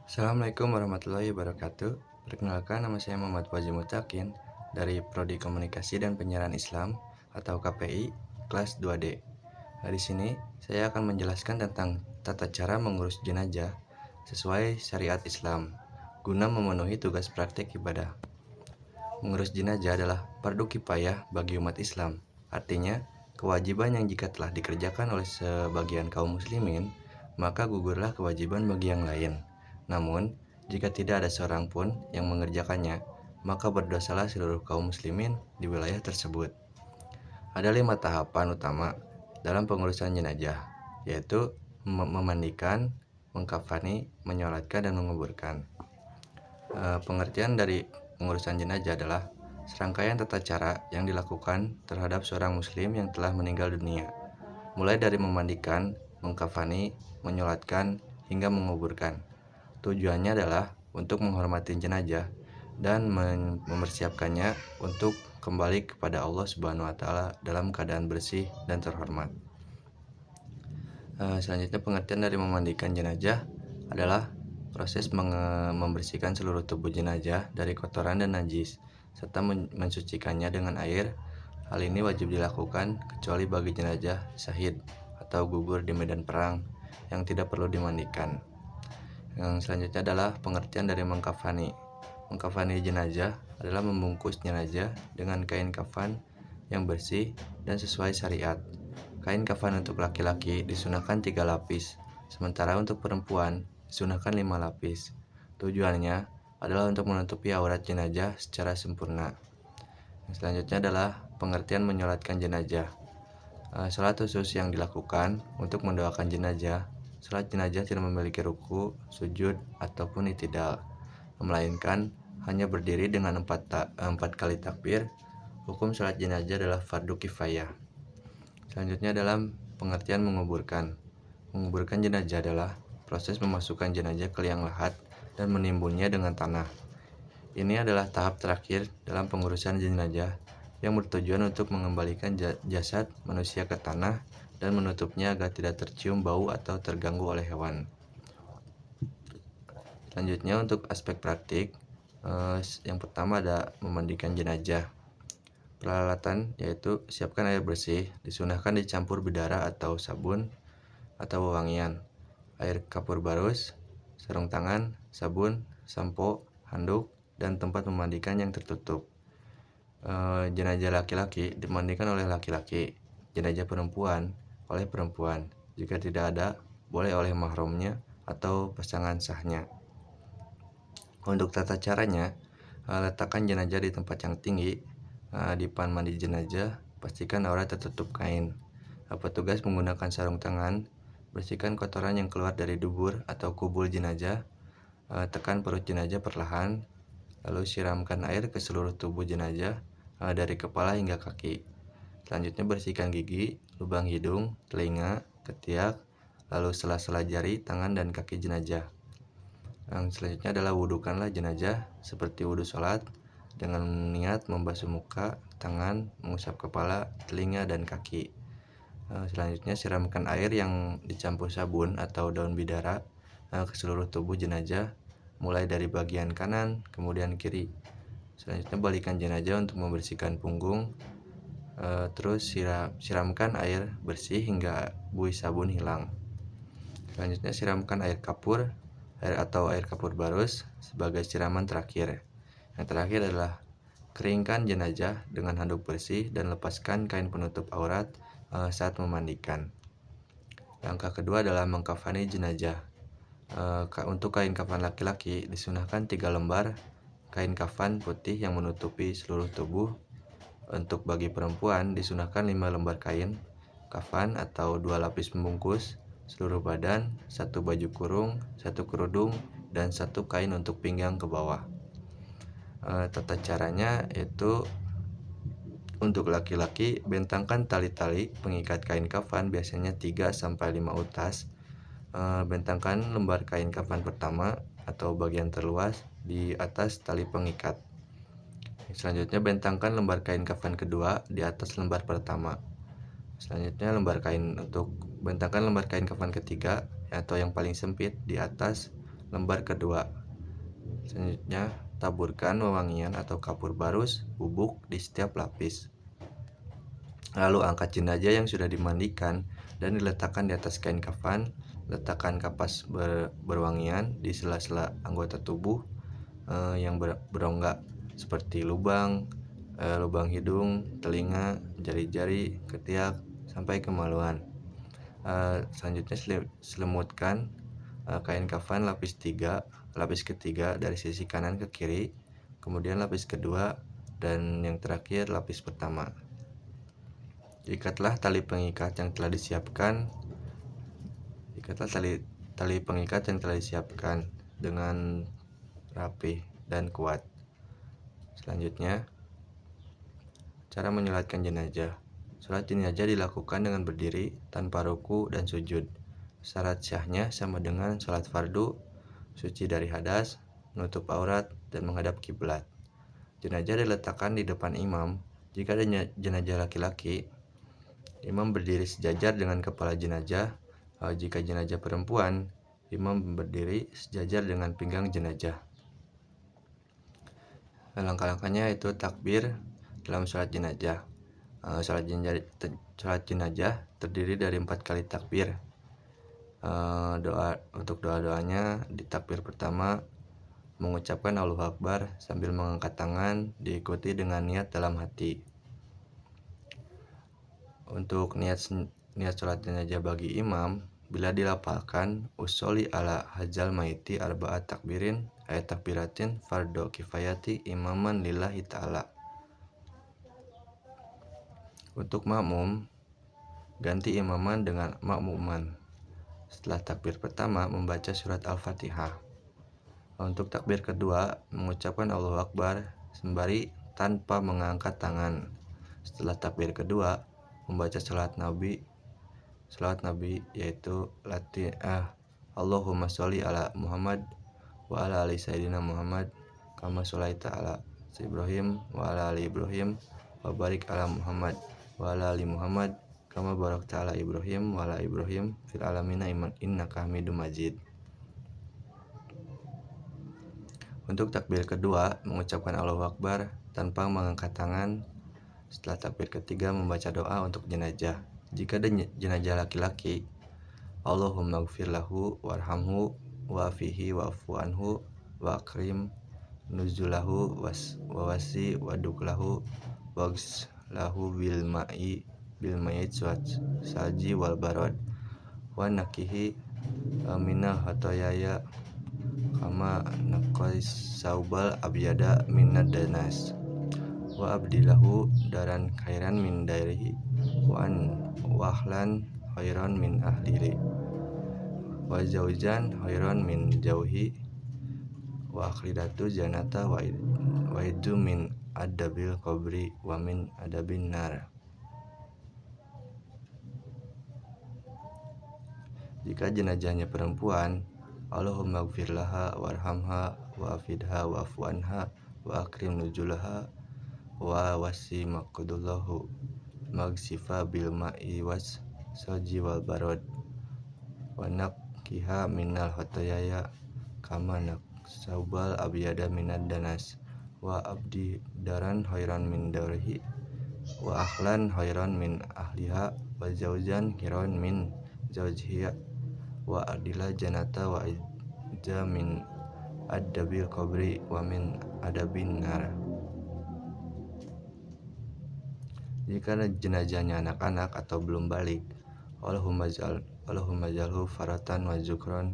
Assalamualaikum warahmatullahi wabarakatuh. Perkenalkan, nama saya Muhammad Fauzi Mutakin dari Prodi Komunikasi dan Penyiaran Islam atau KPI kelas 2D. Di sini saya akan menjelaskan tentang tata cara mengurus jenazah sesuai syariat Islam guna memenuhi tugas praktik ibadah. Mengurus jenazah adalah fardu kifayah bagi umat Islam. Artinya, kewajiban yang jika telah dikerjakan oleh sebagian kaum muslimin, maka gugurlah kewajiban bagi yang lain. Namun, jika tidak ada seorang pun yang mengerjakannya, maka berdosalah seluruh kaum muslimin di wilayah tersebut. Ada 5 tahapan utama dalam pengurusan jenazah, yaitu memandikan, mengkafani, menyolatkan, dan menguburkan. Pengertian dari pengurusan jenazah adalah serangkaian tata cara yang dilakukan terhadap seorang muslim yang telah meninggal dunia, mulai dari memandikan, mengkafani, menyolatkan, hingga menguburkan. Tujuannya adalah untuk menghormati jenazah dan mempersiapkannya untuk kembali kepada Allah Subhanahu wa Ta'ala dalam keadaan bersih dan terhormat. Selanjutnya, pengertian dari memandikan jenazah adalah proses membersihkan seluruh tubuh jenazah dari kotoran dan najis serta mensucikannya dengan air. Hal ini wajib dilakukan kecuali bagi jenazah syahid atau gugur di medan perang yang tidak perlu dimandikan. Yang selanjutnya adalah pengertian dari mengkafani. Mengkafani jenazah adalah membungkus jenazah dengan kain kafan yang bersih dan sesuai syariat. Kain kafan untuk laki-laki disunahkan 3 lapis, sementara untuk perempuan disunahkan 5 lapis. Tujuannya adalah untuk menutupi aurat jenazah secara sempurna. Yang selanjutnya adalah pengertian menyolatkan jenazah. Salat khusus yang dilakukan untuk mendoakan jenazah. Salat jenazah tidak memiliki ruku, sujud, ataupun i'tidal, melainkan hanya berdiri dengan 4 kali takbir. Hukum salat jenazah adalah fardu kifayah. Selanjutnya dalam pengertian menguburkan. Menguburkan jenazah adalah proses memasukkan jenazah ke liang lahat dan menimbunnya dengan tanah. Ini adalah tahap terakhir dalam pengurusan jenazah yang bertujuan untuk mengembalikan jasad manusia ke tanah dan menutupnya agar tidak tercium bau atau terganggu oleh hewan. Selanjutnya untuk aspek praktik, yang pertama ada memandikan jenazah. Peralatan yaitu siapkan air bersih, disunahkan dicampur bidara atau sabun atau wewangian, air kapur barus, sarung tangan, sabun, sampo, handuk, dan tempat memandikan yang tertutup. Jenazah laki-laki dimandikan oleh laki-laki, jenazah perempuan oleh perempuan. Jika tidak ada, boleh oleh mahramnya atau pasangan sahnya. Untuk tata caranya, letakkan jenazah di tempat yang tinggi. Di depan mandi jenazah, pastikan aurat tertutup kain. Petugas menggunakan sarung tangan, bersihkan kotoran yang keluar dari dubur atau kubul jenazah. Tekan perut jenazah perlahan, lalu siramkan air ke seluruh tubuh jenazah dari kepala hingga kaki. Selanjutnya bersihkan gigi, lubang hidung, telinga, ketiak, lalu sela-sela jari, tangan, dan kaki jenazah. Yang selanjutnya adalah wudukanlah jenazah seperti wudu sholat, dengan niat membasuh muka, tangan, mengusap kepala, telinga, dan kaki. Selanjutnya siramkan air yang dicampur sabun atau daun bidara ke seluruh tubuh jenazah, mulai dari bagian kanan kemudian kiri. Selanjutnya balikan jenazah untuk membersihkan punggung. Terus siramkan air bersih hingga buih sabun hilang. Selanjutnya siramkan air kapur atau air kapur barus sebagai siraman terakhir. Yang terakhir adalah keringkan jenazah dengan handuk bersih dan lepaskan kain penutup aurat saat memandikan. Langkah kedua adalah mengkafani jenazah. Untuk kain kafan laki-laki disunahkan 3 lembar kain kafan putih yang menutupi seluruh tubuh. Untuk bagi perempuan disunahkan 5 lembar kain kafan atau 2 lapis membungkus seluruh badan, 1 baju kurung, 1 kerudung, dan 1 kain untuk pinggang ke bawah. Tata caranya yaitu untuk laki-laki bentangkan tali-tali pengikat kain kafan biasanya 3-5 utas. Bentangkan lembar kain kafan pertama atau bagian terluas di atas tali pengikat. Selanjutnya bentangkan lembar kain kafan kedua di atas lembar pertama. Selanjutnya bentangkan lembar kain kafan ketiga atau yang paling sempit di atas lembar kedua. Selanjutnya, taburkan wewangian atau kapur barus bubuk di setiap lapis. Lalu angkat jenazah yang sudah dimandikan dan diletakkan di atas kain kafan. Letakkan kapas berwangian di sela-sela anggota tubuh yang berongga seperti lubang hidung, telinga, jari-jari, ketiak, sampai kemaluan. Selanjutnya selimutkan kain kafan lapis ketiga dari sisi kanan ke kiri, kemudian lapis kedua, dan yang terakhir lapis pertama. Ikatlah tali pengikat yang telah disiapkan. Dengan rapi dan kuat. Selanjutnya, cara menyolatkan jenazah. Sholat jenazah dilakukan dengan berdiri tanpa ruku dan sujud. Syarat syahnya sama dengan sholat fardu, suci dari hadas, menutup aurat, dan menghadap kiblat. Jenazah diletakkan di depan imam. Jika ada jenazah laki-laki, imam berdiri sejajar dengan kepala jenazah. Jika jenazah perempuan, imam berdiri sejajar dengan pinggang jenazah. Langkah-langkahnya itu takbir dalam sholat jenazah. Sholat jenazah terdiri dari 4 kali takbir. Untuk doa-doanya di takbir pertama mengucapkan Allahu Akbar sambil mengangkat tangan, diikuti dengan niat dalam hati. Untuk niat sholat jenazah bagi imam, bila dilafalkan usolli ala hadzal maiti arba'at takbirin ayat takbiratin fardhu kifayati imaman lillahi ta'ala. Untuk makmum, ganti imaman dengan makmuman. Setelah takbir pertama membaca surat Al-Fatihah. Untuk takbir kedua mengucapkan Allahu Akbar sembari tanpa mengangkat tangan. Setelah takbir kedua membaca salat Nabi yaitu Allahumma sholli ala Muhammad wa ala ali sayyidina Muhammad kama sholaita ala Ibrahim wa ala ali Ibrahim wa barik ala Muhammad wa ala ali Muhammad kama barakta ala Ibrahim wa ala Ibrahim fil alamin innaka Hamidum Majid. Untuk takbir kedua mengucapkan Allahu Akbar tanpa mengangkat tangan. Setelah takbir ketiga membaca doa untuk jenazah. Jika ada jenazah laki-laki, Allahumma gfir lahu warhamhu wa'afihi wa'fu anhu wa akrim nuzulahu wa wasi waduklahu waghs lahu bil ma'id salji wal barad wa nakihi minal hatayaya kama naqais saubal abyada minad danas wa abdilahu daran khairan min dairihi wa ahlan khairan min ahlihi wa zaujan khairan min jauhi wa akhiratu janata wa idu min adabil qabri wa min adabin nar. Jika jenazahnya perempuan, Allahumma gfir laha warhamha wa afidha wa afu anha wa akrim nuzulaha wa wasi maqdullahu magsifa bil ma'i was salji wal barad wa naqiha minal hatayaya kama saubal abyada minad danas wa abdi daran khairan min darihi wa ahlan khairan min ahliha wa zaujan khairan min zawjiha wa adila janata wa ija min adabil qabri wa min adabin nar. Jika jenazahnya anak-anak atau belum balik, Allahumma jalhu faratan wa zukran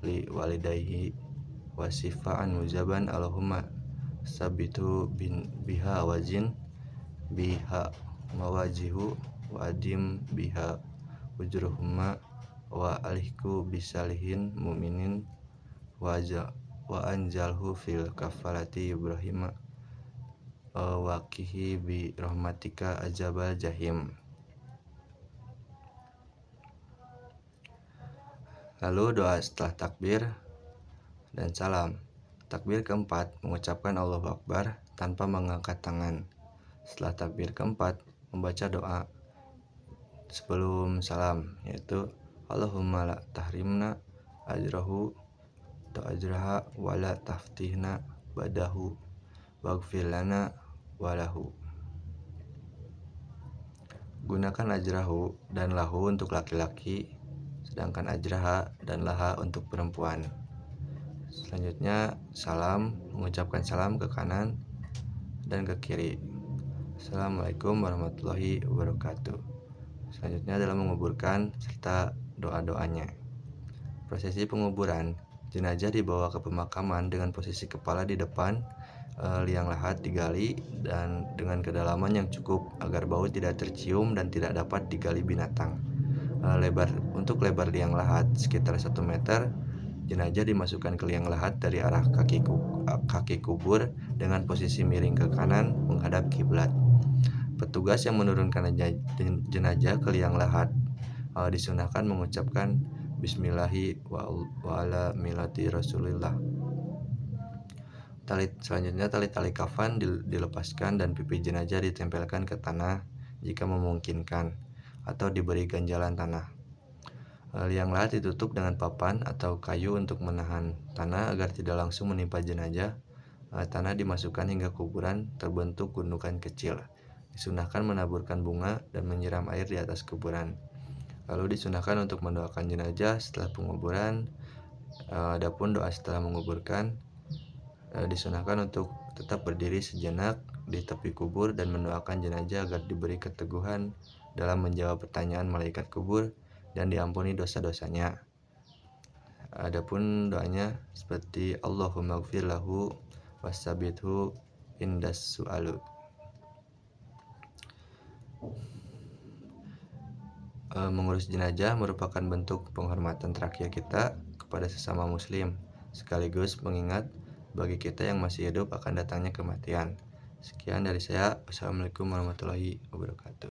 li walidayhi wa sifaan muzaban. Allahumma sabitu biha wazin biha mawajihu wa adim biha ujruhumma wa alihku bisalihin mu'minin wa anjalhu fil kafalati Ibrahim waqihi bi rahmatika azabal jahim. Lalu doa setelah takbir dan salam. Takbir keempat mengucapkan Allahu Akbar tanpa mengangkat tangan. Setelah takbir keempat membaca doa sebelum salam, yaitu Allahumma la tahrimna ajrahu ta'ajraha wala taftihna badahu waghfir lana walahu. Gunakan ajrahu dan lahu untuk laki-laki, sedangkan ajraha dan laha untuk perempuan. Selanjutnya salam, mengucapkan salam ke kanan dan ke kiri. Assalamualaikum warahmatullahi wabarakatuh. Selanjutnya adalah menguburkan serta doa-doanya. Prosesi penguburan, jenazah dibawa ke pemakaman dengan posisi kepala di depan, liang lahat digali dan dengan kedalaman yang cukup agar bau tidak tercium dan tidak dapat digali binatang. Untuk lebar liang lahat sekitar 1 meter, jenazah dimasukkan ke liang lahat dari arah kaki kubur dengan posisi miring ke kanan menghadap kiblat. Petugas yang menurunkan jenazah ke liang lahat disunahkan mengucapkan Bismillahi wa ala millati Rasulillah. Selanjutnya tali kafan dilepaskan dan pipi jenazah ditempelkan ke tanah jika memungkinkan atau diberi ganjalan tanah. Liang lahat ditutup dengan papan atau kayu untuk menahan tanah agar tidak langsung menimpa jenazah. Tanah dimasukkan hingga kuburan terbentuk gundukan kecil. Disunahkan menaburkan bunga dan menyiram air di atas kuburan. Lalu disunahkan untuk mendoakan jenazah setelah penguburan. Adapun doa setelah menguburkan, disunahkan untuk tetap berdiri sejenak di tepi kubur dan mendoakan jenazah agar diberi keteguhan dalam menjawab pertanyaan malaikat kubur dan diampuni dosa-dosanya. Adapun doanya seperti Allahumma gfir lahu wasabithu indas su'alu. Mengurus jenazah merupakan bentuk penghormatan terakhir kita kepada sesama muslim, sekaligus mengingat bagi kita yang masih hidup akan datangnya kematian. Sekian dari saya. Wassalamualaikum warahmatullahi wabarakatuh.